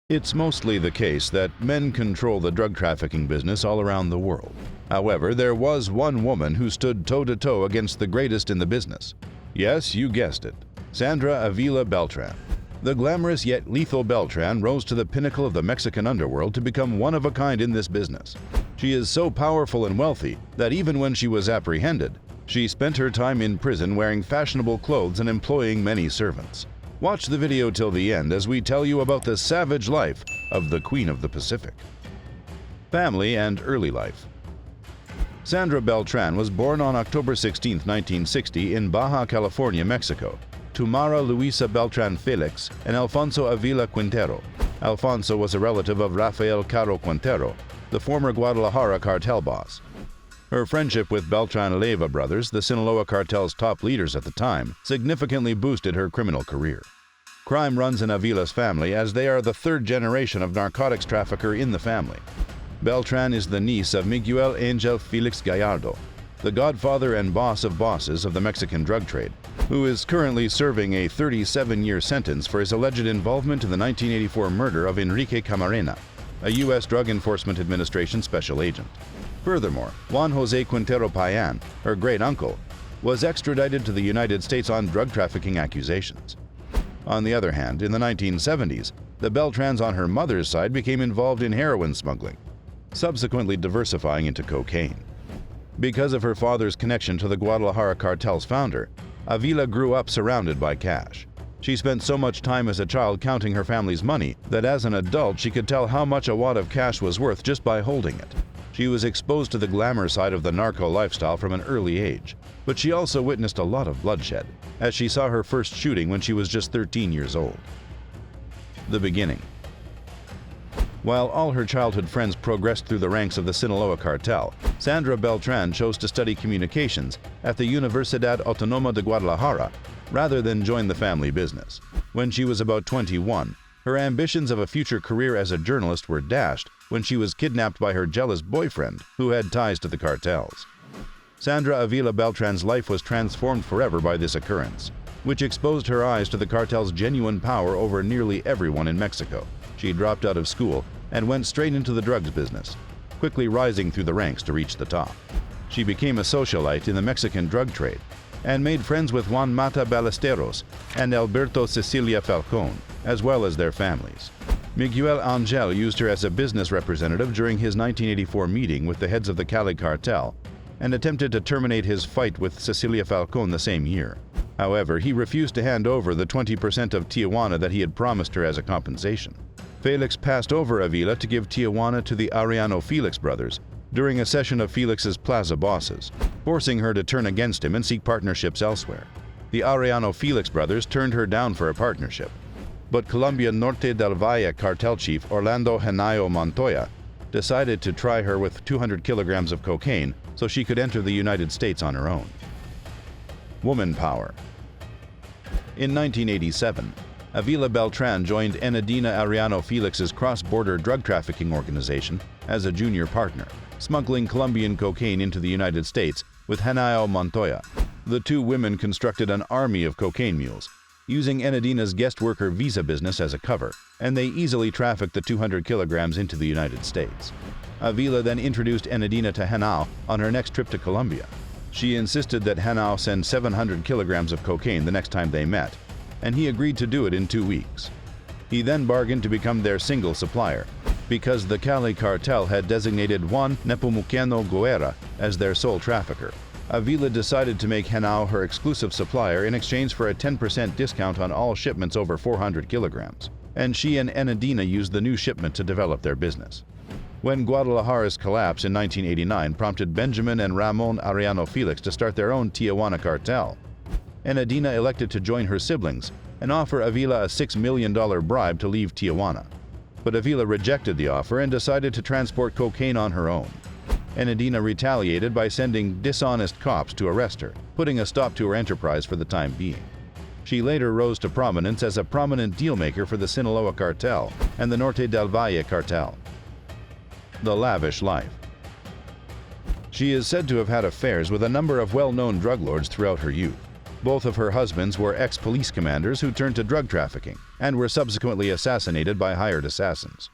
It's mostly the case that men control the drug trafficking business all around the world. However, there was one woman who stood toe-to-toe against the greatest in the business. Yes, you guessed it, Sandra Avila Beltran. The glamorous yet lethal Beltran rose to the pinnacle of the Mexican underworld to become one of a kind in this business. She is so powerful and wealthy that even when she was apprehended, she spent her time in prison wearing fashionable clothes and employing many servants. Watch the video till the end as we tell you about the savage life of the Queen of the Pacific. Family and early life. Sandra Beltran was born on October 16, 1960 in Baja California, Mexico, to Mara Luisa Beltran Felix and Alfonso Avila Quintero. Alfonso was a relative of Rafael Caro Quintero, the former Guadalajara cartel boss. Her friendship with Beltran Leyva brothers, the Sinaloa cartel's top leaders at the time, significantly boosted her criminal career. Crime runs in Avila's family as they are the third generation of narcotics trafficker in the family. Beltran is the niece of Miguel Angel Felix Gallardo, the godfather and boss of bosses of the Mexican drug trade, who is currently serving a 37-year sentence for his alleged involvement in the 1984 murder of Enrique Camarena, a U.S. Drug Enforcement Administration special agent. Furthermore, Juan Jose Quintero Payan, her great-uncle, was extradited to the United States on drug trafficking accusations. On the other hand, in the 1970s, the Beltrans on her mother's side became involved in heroin smuggling, subsequently diversifying into cocaine. Because of her father's connection to the Guadalajara cartel's founder, Avila grew up surrounded by cash. She spent so much time as a child counting her family's money that as an adult she could tell how much a wad of cash was worth just by holding it. She was exposed to the glamour side of the narco lifestyle from an early age, but she also witnessed a lot of bloodshed, as she saw her first shooting when she was just 13 years old. The beginning. While all her childhood friends progressed through the ranks of the Sinaloa cartel, Sandra Beltran chose to study communications at the Universidad Autónoma de Guadalajara rather than join the family business. When she was about 21, her ambitions of a future career as a journalist were dashed when she was kidnapped by her jealous boyfriend who had ties to the cartels. Sandra Avila Beltran's life was transformed forever by this occurrence, which exposed her eyes to the cartel's genuine power over nearly everyone in Mexico. She dropped out of school and went straight into the drugs business, quickly rising through the ranks to reach the top. She became a socialite in the Mexican drug trade and made friends with Juan Mata Ballesteros and Alberto Cecilia Falcón, as well as their families. Miguel Angel used her as a business representative during his 1984 meeting with the heads of the Cali cartel and attempted to terminate his fight with Cecilia Falcón the same year. However, he refused to hand over the 20% of Tijuana that he had promised her as a compensation. Felix passed over Avila to give Tijuana to the Arellano Felix brothers during a session of Felix's Plaza bosses, forcing her to turn against him and seek partnerships elsewhere. The Arellano Felix brothers turned her down for a partnership, but Colombia Norte del Valle cartel chief Orlando Henao Montoya decided to try her with 200 kilograms of cocaine so she could enter the United States on her own. Woman power. In 1987, Avila Beltran joined Enedina Arellano Felix's cross-border drug trafficking organization as a junior partner, smuggling Colombian cocaine into the United States with Henao Montoya. The two women constructed an army of cocaine mules, using Enedina's guest worker visa business as a cover, and they easily trafficked the 200 kilograms into the United States. Avila then introduced Enedina to Henao on her next trip to Colombia. She insisted that Henao send 700 kilograms of cocaine the next time they met, and he agreed to do it in 2 weeks. He then bargained to become their single supplier, because the Cali cartel had designated Juan Nepomuceno Guerra as their sole trafficker. Avila decided to make Henao her exclusive supplier in exchange for a 10% discount on all shipments over 400 kilograms, and she and Enedina used the new shipment to develop their business. When Guadalajara's collapse in 1989 prompted Benjamin and Ramon Arellano Felix to start their own Tijuana cartel, Enedina elected to join her siblings and offer Avila a $6 million bribe to leave Tijuana. But Avila rejected the offer and decided to transport cocaine on her own. Enedina retaliated by sending dishonest cops to arrest her, putting a stop to her enterprise for the time being. She later rose to prominence as a prominent dealmaker for the Sinaloa cartel and the Norte del Valle cartel. The lavish life. She is said to have had affairs with a number of well-known drug lords throughout her youth. Both of her husbands were ex-police commanders who turned to drug trafficking and were subsequently assassinated by hired assassins.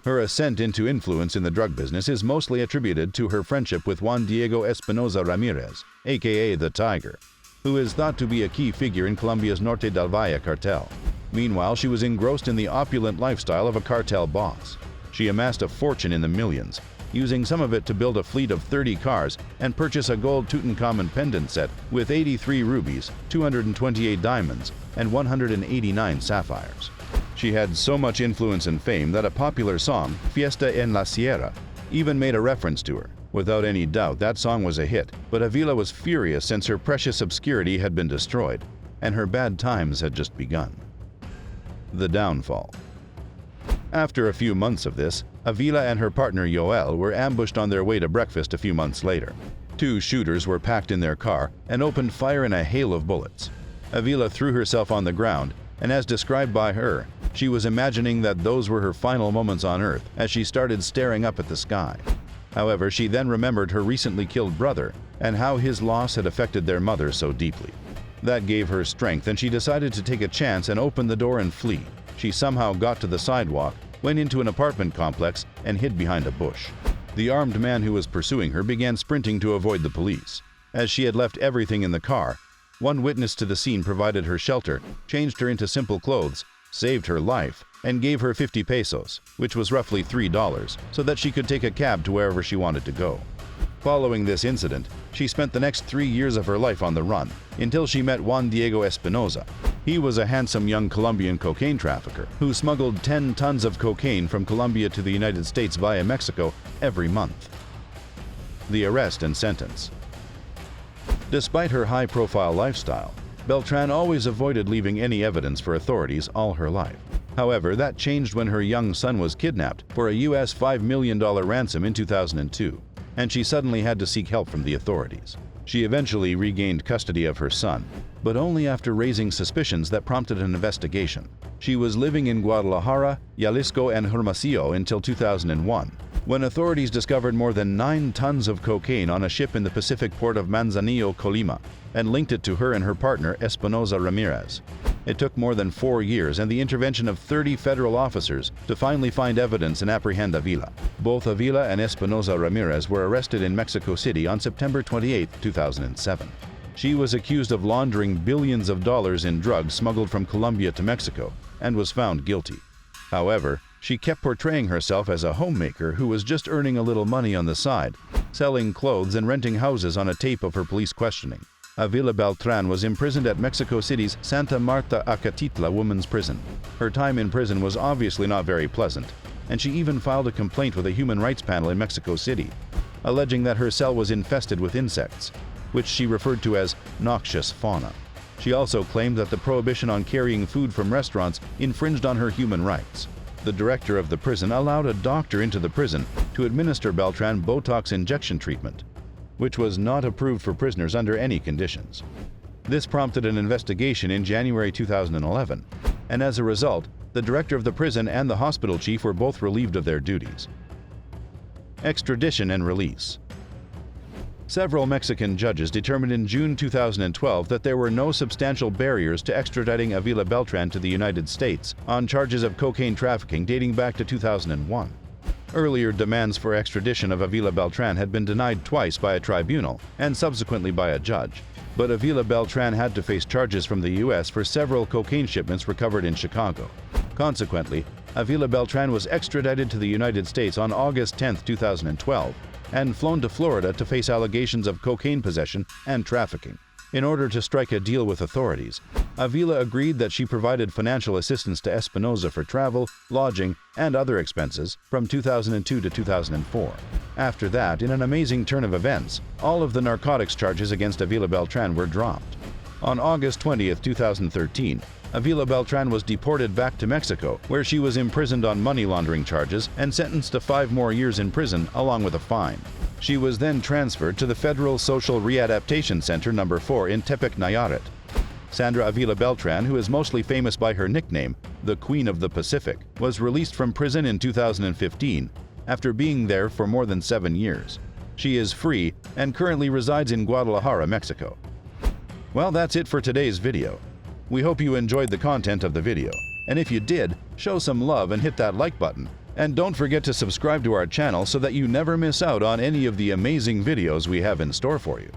Her ascent into influence in the drug business is mostly attributed to her friendship with Juan Diego Espinoza Ramirez, aka the Tiger, who is thought to be a key figure in Colombia's Norte del Valle cartel. Meanwhile, she was engrossed in the opulent lifestyle of a cartel boss. She amassed a fortune in the millions, using some of it to build a fleet of 30 cars and purchase a gold Tutankhamun pendant set with 83 rubies, 228 diamonds, and 189 sapphires. She had so much influence and fame that a popular song, Fiesta en la Sierra, even made a reference to her. Without any doubt, that song was a hit, but Avila was furious since her precious obscurity had been destroyed, and her bad times had just begun. The downfall. After a few months of this, Avila and her partner Yoel were ambushed on their way to breakfast a few months later. Two shooters were packed in their car and opened fire in a hail of bullets. Avila threw herself on the ground, and as described by her, she was imagining that those were her final moments on Earth as she started staring up at the sky. However, she then remembered her recently killed brother and how his loss had affected their mother so deeply. That gave her strength, and she decided to take a chance and open the door and flee. She somehow got to the sidewalk, went into an apartment complex, and hid behind a bush. The armed man who was pursuing her began sprinting to avoid the police. As she had left everything in the car, one witness to the scene provided her shelter, changed her into simple clothes, saved her life, and gave her 50 pesos, which was roughly $3, so that she could take a cab to wherever she wanted to go. Following this incident, she spent the next 3 years of her life on the run, until she met Juan Diego Espinoza. He was a handsome young Colombian cocaine trafficker who smuggled 10 tons of cocaine from Colombia to the United States via Mexico every month. The arrest and sentence. Despite her high-profile lifestyle, Beltran always avoided leaving any evidence for authorities all her life. However, that changed when her young son was kidnapped for a US $5 million ransom in 2002, and she suddenly had to seek help from the authorities. She eventually regained custody of her son, but only after raising suspicions that prompted an investigation. She was living in Guadalajara, Jalisco, and Hermosillo until 2001, when authorities discovered more than 9 tons of cocaine on a ship in the Pacific port of Manzanillo, Colima, and linked it to her and her partner, Espinoza Ramirez. It took more than 4 years and the intervention of 30 federal officers to finally find evidence and apprehend Avila. Both Avila and Espinoza Ramirez were arrested in Mexico City on September 28, 2007. She was accused of laundering billions of dollars in drugs smuggled from Colombia to Mexico and was found guilty. However, she kept portraying herself as a homemaker who was just earning a little money on the side, selling clothes and renting houses on a tape of her police questioning. Avila Beltran was imprisoned at Mexico City's Santa Marta Acatitla Women's Prison. Her time in prison was obviously not very pleasant, and she even filed a complaint with a human rights panel in Mexico City, alleging that her cell was infested with insects, which she referred to as noxious fauna. She also claimed that the prohibition on carrying food from restaurants infringed on her human rights. The director of the prison allowed a doctor into the prison to administer Beltran Botox injection treatment, which was not approved for prisoners under any conditions. This prompted an investigation in January 2011, and as a result, the director of the prison and the hospital chief were both relieved of their duties. Extradition and release. Several Mexican judges determined in June 2012 that there were no substantial barriers to extraditing Avila Beltran to the United States on charges of cocaine trafficking dating back to 2001. Earlier demands for extradition of Avila Beltran had been denied twice by a tribunal and subsequently by a judge, but Avila Beltran had to face charges from the U.S. for several cocaine shipments recovered in Chicago. Consequently, Avila Beltran was extradited to the United States on August 10, 2012, and flown to Florida to face allegations of cocaine possession and trafficking. In order to strike a deal with authorities, Avila agreed that she provided financial assistance to Espinoza for travel, lodging, and other expenses from 2002 to 2004. After that, in an amazing turn of events, all of the narcotics charges against Avila Beltran were dropped. On August 20, 2013, Avila Beltran was deported back to Mexico, where she was imprisoned on money laundering charges and sentenced to 5 more years in prison along with a fine. She was then transferred to the Federal Social Readaptation Center No. 4 in Tepic, Nayarit. Sandra Avila Beltran, who is mostly famous by her nickname, the Queen of the Pacific, was released from prison in 2015 after being there for more than 7 years. She is free and currently resides in Guadalajara, Mexico. Well, that's it for today's video. We hope you enjoyed the content of the video, and if you did, show some love and hit that like button. And don't forget to subscribe to our channel so that you never miss out on any of the amazing videos we have in store for you.